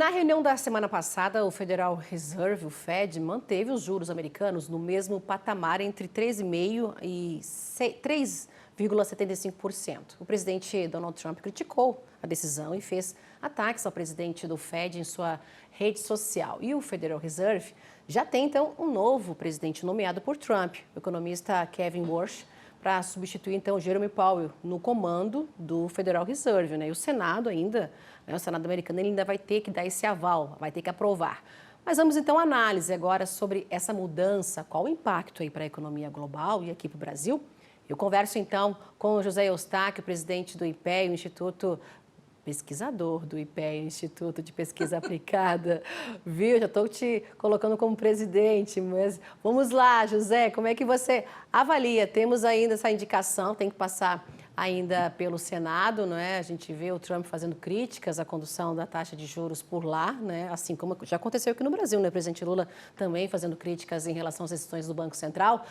Na reunião da semana passada, o Federal Reserve, o Fed, manteve os juros americanos no mesmo patamar entre 3,5% e 3,75%. O presidente Donald Trump criticou a decisão e fez ataques ao presidente do Fed em sua rede social. E o Federal Reserve já tem, então, um novo presidente nomeado por Trump, o economista Kevin Warsh, para substituir, então, Jerome Powell no comando do Federal Reserve, né? E o Senado ainda, o Senado americano, ele ainda vai ter que dar esse aval, vai ter que aprovar. Mas vamos, então, à análise agora sobre essa mudança, qual o impacto aí para a economia global e aqui para o Brasil. Eu converso, então, com o José Eustáquio, presidente do IPEA, o Instituto pesquisador do IPEA, Instituto de Pesquisa Aplicada, viu? Já estou te colocando como presidente, mas vamos lá, José, como é que você avalia? Temos ainda essa indicação, tem que passar ainda pelo Senado, não é? A gente vê o Trump fazendo críticas à condução da taxa de juros por lá, né? Assim como já aconteceu aqui no Brasil, né? O presidente Lula também fazendo críticas em relação às decisões do Banco Central.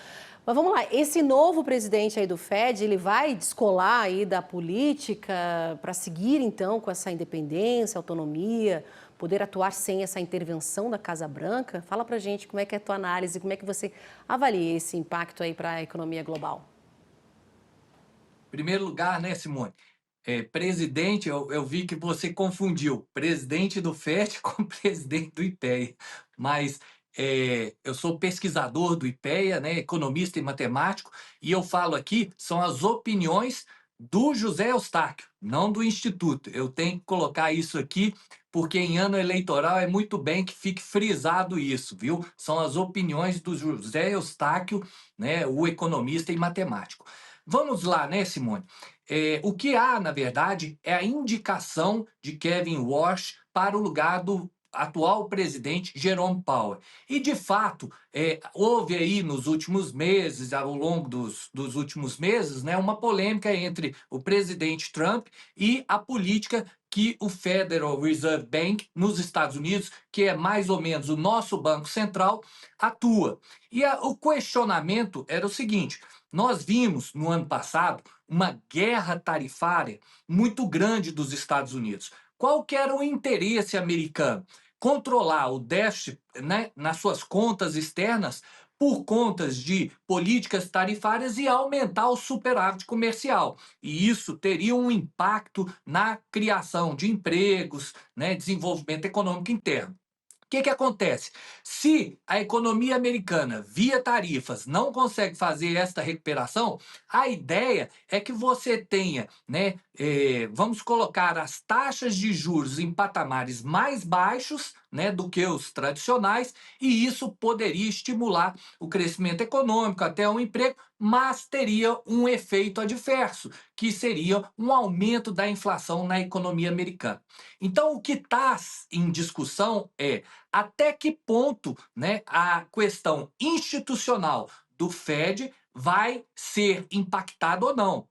Mas vamos lá, esse novo presidente aí do Fed, ele vai descolar aí da política para seguir então com essa independência, autonomia, poder atuar sem essa intervenção da Casa Branca? Fala pra gente como é que é a tua análise, como é que você avalia esse impacto aí para a economia global. Em primeiro lugar, né, Simone? Presidente, eu vi que você confundiu presidente do FET com presidente do IPEA, mas eu sou pesquisador do IPEA, né, economista e matemático, e eu falo aqui, são as opiniões do José Eustáquio, não do Instituto. Eu tenho que colocar isso aqui, porque em ano eleitoral é muito bem que fique frisado isso, viu? São as opiniões do José Eustáquio, né, o economista e matemático. Vamos lá, né, Simone? O que há, na verdade, é a indicação de Kevin Warsh para o lugar do atual presidente Jerome Powell. E, de fato, houve aí nos últimos meses, ao longo dos últimos meses, né, uma polêmica entre o presidente Trump e a política que o Federal Reserve Bank nos Estados Unidos, que é mais ou menos o nosso Banco Central, atua. E o questionamento era o seguinte: nós vimos no ano passado uma guerra tarifária muito grande dos Estados Unidos. Qual que era o interesse americano? Controlar o déficit, né, nas suas contas externas por contas de políticas tarifárias e aumentar o superávit comercial. E isso teria um impacto na criação de empregos, né, desenvolvimento econômico interno. O que acontece? Se a economia americana, via tarifas, não consegue fazer esta recuperação, a ideia é que você tenha, né, vamos colocar as taxas de juros em patamares mais baixos, né, do que os tradicionais, e isso poderia estimular o crescimento econômico, até o emprego, mas teria um efeito adverso, que seria um aumento da inflação na economia americana. Então, o que está em discussão é até que ponto, né, a questão institucional do Fed vai ser impactada ou não.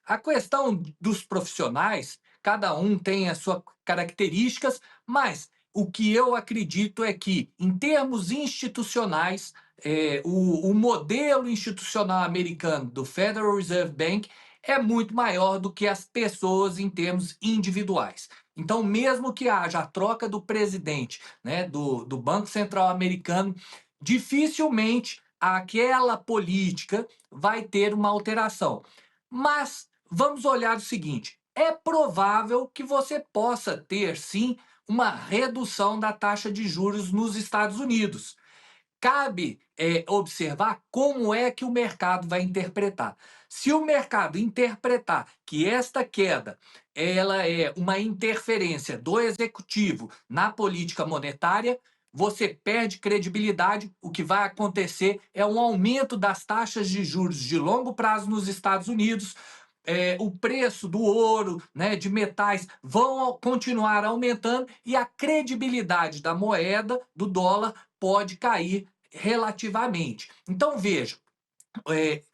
A questão dos profissionais, cada um tem as suas características, mas o que eu acredito é que, em termos institucionais, o modelo institucional americano do Federal Reserve Bank é muito maior do que as pessoas em termos individuais. Então, mesmo que haja a troca do presidente, né, do Banco Central americano, dificilmente aquela política vai ter uma alteração. Mas vamos olhar o seguinte: é provável que você possa ter, sim, uma redução da taxa de juros nos Estados Unidos. Cabe observar como é que o mercado vai interpretar. Se o mercado interpretar que esta queda ela é uma interferência do executivo na política monetária, você perde credibilidade. O que vai acontecer é um aumento das taxas de juros de longo prazo nos Estados Unidos. O preço do ouro, né, de metais, vão continuar aumentando e a credibilidade da moeda, do dólar, pode cair relativamente. Então, veja,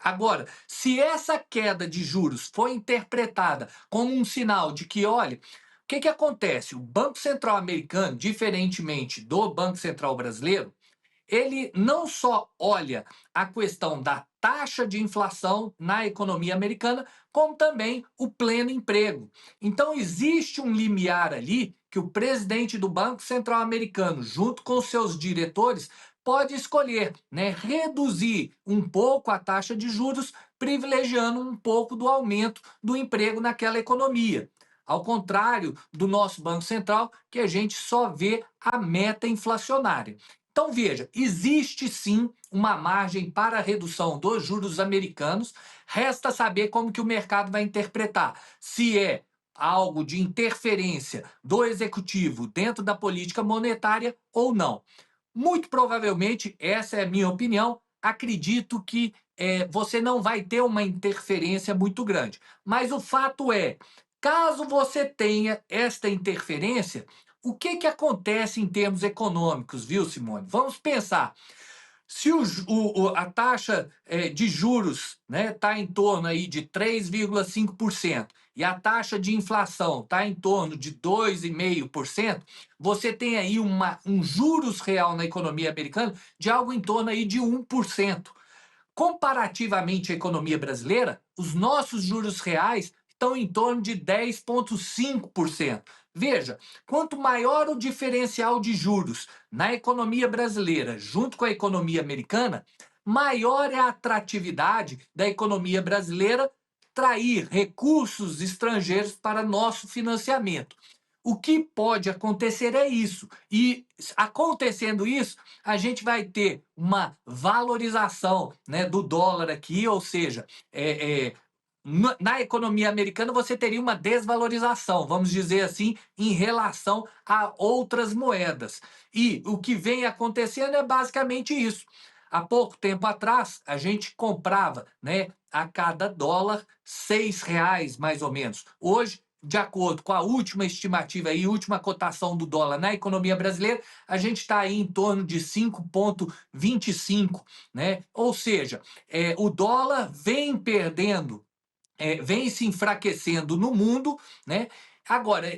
agora, se essa queda de juros foi interpretada como um sinal de que, olha, o que acontece? O Banco Central americano, diferentemente do Banco Central brasileiro, ele não só olha a questão da taxa de inflação na economia americana, como também o pleno emprego. Então, existe um limiar ali que o presidente do Banco Central americano, junto com seus diretores, pode escolher, né, reduzir um pouco a taxa de juros, privilegiando um pouco do aumento do emprego naquela economia. Ao contrário do nosso Banco Central, que a gente só vê a meta inflacionária. Então, veja, existe sim uma margem para a redução dos juros americanos, resta saber como que o mercado vai interpretar. Se é algo de interferência do executivo dentro da política monetária ou não. Muito provavelmente, essa é a minha opinião, acredito que você não vai ter uma interferência muito grande. Mas o fato é, caso você tenha esta interferência, o que, que acontece em termos econômicos, viu, Simone? Vamos pensar. Se a taxa de juros está em torno aí de 3,5% e a taxa de inflação está em torno de 2,5%, você tem aí um juros real na economia americana de algo em torno aí de 1%. Comparativamente à economia brasileira, os nossos juros reais estão em torno de 10,5%. Veja, quanto maior o diferencial de juros na economia brasileira junto com a economia americana, maior é a atratividade da economia brasileira trair recursos estrangeiros para nosso financiamento. O que pode acontecer é isso. E acontecendo isso, a gente vai ter uma valorização, né, do dólar aqui, ou seja, na economia americana você teria uma desvalorização, vamos dizer assim, em relação a outras moedas. E o que vem acontecendo é basicamente isso. Há pouco tempo atrás, a gente comprava, né, a cada dólar R$ 6, mais ou menos. Hoje, de acordo com a última estimativa e última cotação do dólar na economia brasileira, a gente está aí em torno de 5,25, né? Ou seja, o dólar vem perdendo, vem se enfraquecendo no mundo, né? Agora,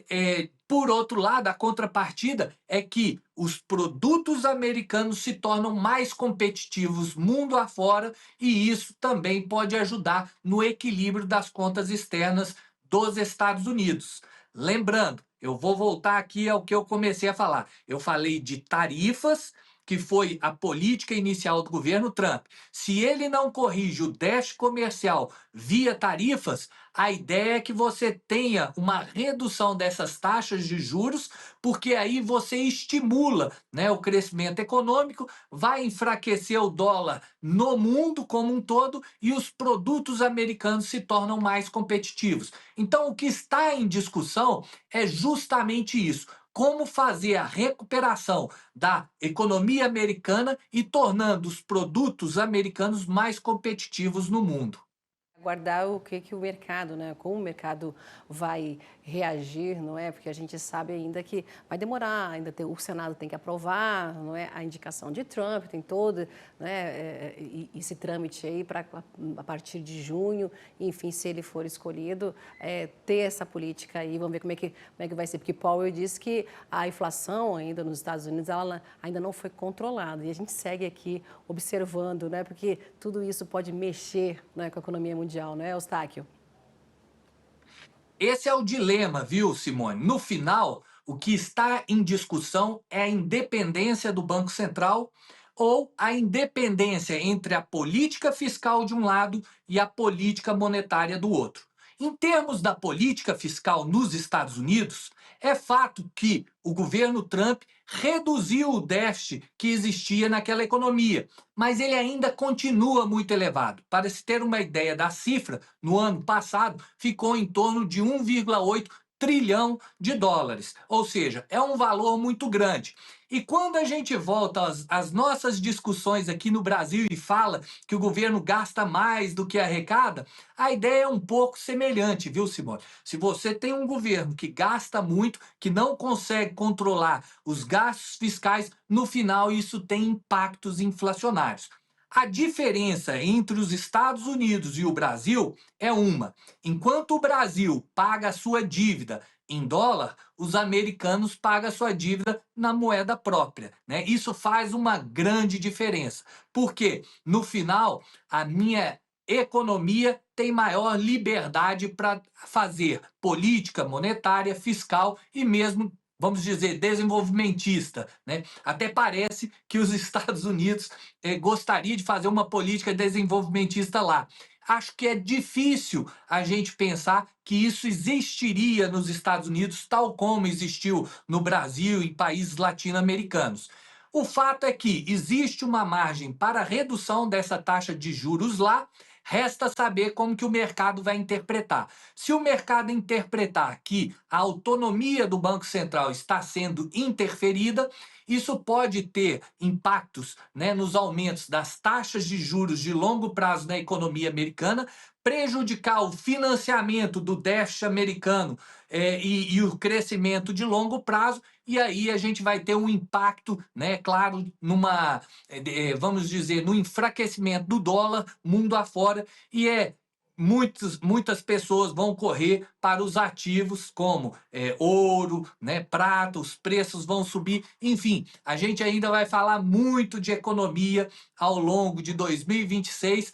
por outro lado, a contrapartida é que os produtos americanos se tornam mais competitivos mundo afora e isso também pode ajudar no equilíbrio das contas externas dos Estados Unidos. Lembrando, eu vou voltar aqui ao que eu comecei a falar. Eu falei de tarifas, que foi a política inicial do governo Trump. Se ele não corrige o déficit comercial via tarifas, a ideia é que você tenha uma redução dessas taxas de juros, porque aí você estimula, né, o crescimento econômico, vai enfraquecer o dólar no mundo como um todo e os produtos americanos se tornam mais competitivos. Então, o que está em discussão é justamente isso. Como fazer a recuperação da economia americana e tornando os produtos americanos mais competitivos no mundo. Aguardar o que que o mercado, né, como o mercado vai reagir, não é? Porque a gente sabe ainda que vai demorar, ainda o Senado tem que aprovar, não é? A indicação de Trump, tem todo, né, esse trâmite aí para a partir de junho, enfim, se ele for escolhido, ter essa política aí, vamos ver como é que vai ser, porque Powell disse que a inflação ainda nos Estados Unidos ela ainda não foi controlada e a gente segue aqui observando, né, porque tudo isso pode mexer, né, com a economia mundial, não é, Eustáquio? Esse é o dilema, viu, Simone? No final, o que está em discussão é a independência do Banco Central ou a independência entre a política fiscal de um lado e a política monetária do outro. Em termos da política fiscal nos Estados Unidos, é fato que o governo Trump reduziu o déficit que existia naquela economia, mas ele ainda continua muito elevado. Para se ter uma ideia da cifra, no ano passado ficou em torno de 1,8 trilhão de dólares, ou seja, é um valor muito grande. E quando a gente volta às nossas discussões aqui no Brasil e fala que o governo gasta mais do que arrecada, a ideia é um pouco semelhante, viu, Simone? Se você tem um governo que gasta muito, que não consegue controlar os gastos fiscais, no final isso tem impactos inflacionários. A diferença entre os Estados Unidos e o Brasil é uma: enquanto o Brasil paga a sua dívida em dólar, os americanos pagam a sua dívida na moeda própria, né? Isso faz uma grande diferença, porque no final a minha economia tem maior liberdade para fazer política monetária, fiscal e mesmo vamos dizer, desenvolvimentista, né? Até parece que os Estados Unidos gostaria de fazer uma política desenvolvimentista lá. Acho que é difícil a gente pensar que isso existiria nos Estados Unidos, tal como existiu no Brasil e países latino-americanos. O fato é que existe uma margem para redução dessa taxa de juros lá, resta saber como que o mercado vai interpretar. Se o mercado interpretar que a autonomia do Banco Central está sendo interferida, isso pode ter impactos, né, nos aumentos das taxas de juros de longo prazo na economia americana, prejudicar o financiamento do déficit americano e o crescimento de longo prazo, e aí a gente vai ter um impacto, né, claro, vamos dizer, no enfraquecimento do dólar mundo afora, e muitas pessoas vão correr para os ativos como ouro, né, prata, os preços vão subir. Enfim, a gente ainda vai falar muito de economia ao longo de 2026.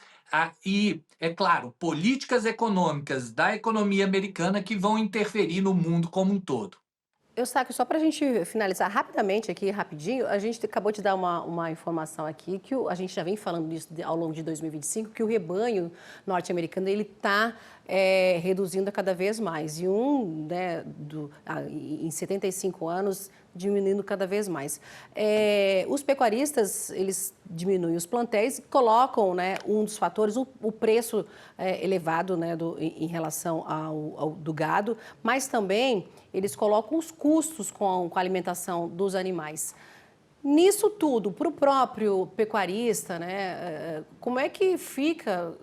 E, é claro, políticas econômicas da economia americana que vão interferir no mundo como um todo. Eustáquio, só para a gente finalizar rapidamente aqui, rapidinho, a gente acabou de dar uma informação aqui, que a gente já vem falando disso ao longo de 2025, que o rebanho norte-americano ele está reduzindo cada vez mais. E em 75 anos, diminuindo cada vez mais. Os pecuaristas, eles diminuem os plantéis e colocam, né, um dos fatores, o preço elevado, né, em relação do gado, mas também eles colocam os custos com a alimentação dos animais. Nisso tudo, para o próprio pecuarista, né, como é que fica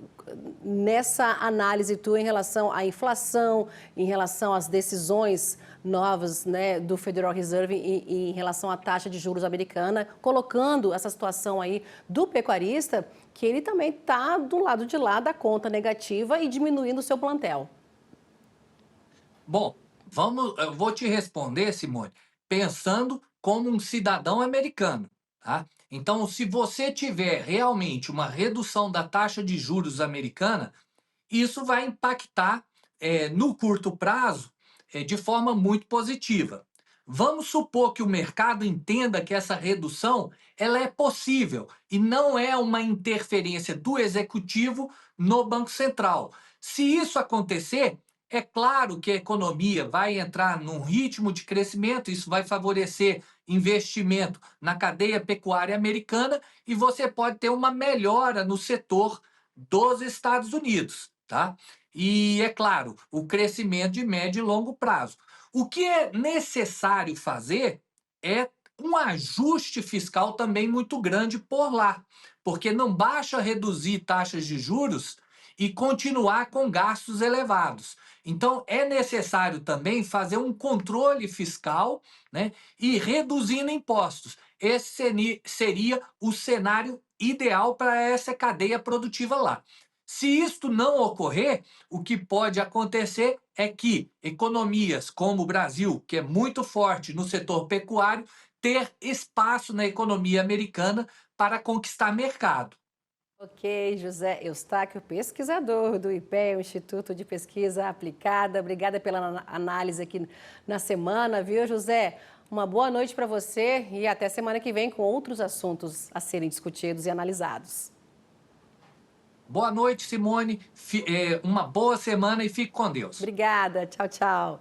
nessa análise tua em relação à inflação, em relação às decisões novas, né, do Federal Reserve em relação à taxa de juros americana, colocando essa situação aí do pecuarista, que ele também está do lado de lá da conta negativa e diminuindo o seu plantel? Bom, eu vou te responder, Simone, pensando como um cidadão americano, tá? Então, se você tiver realmente uma redução da taxa de juros americana, isso vai impactar no curto prazo de forma muito positiva. Vamos supor que o mercado entenda que essa redução ela é possível e não é uma interferência do executivo no Banco Central. Se isso acontecer, é claro que a economia vai entrar num ritmo de crescimento, isso vai favorecer investimento na cadeia pecuária americana e você pode ter uma melhora no setor dos Estados Unidos, tá? E, é claro, o crescimento de médio e longo prazo. O que é necessário fazer é um ajuste fiscal também muito grande por lá, porque não basta reduzir taxas de juros e continuar com gastos elevados. Então, é necessário também fazer um controle fiscal, né, e reduzindo impostos. Esse seria o cenário ideal para essa cadeia produtiva lá. Se isto não ocorrer, o que pode acontecer é que economias como o Brasil, que é muito forte no setor pecuário, ter espaço na economia americana para conquistar mercado. Ok, José Eustáquio, pesquisador do IPEA, o Instituto de Pesquisa Aplicada. Obrigada pela análise aqui na semana, viu, José? Uma boa noite para você e até semana que vem com outros assuntos a serem discutidos e analisados. Boa noite, Simone. Uma boa semana e fique com Deus. Obrigada, tchau, tchau.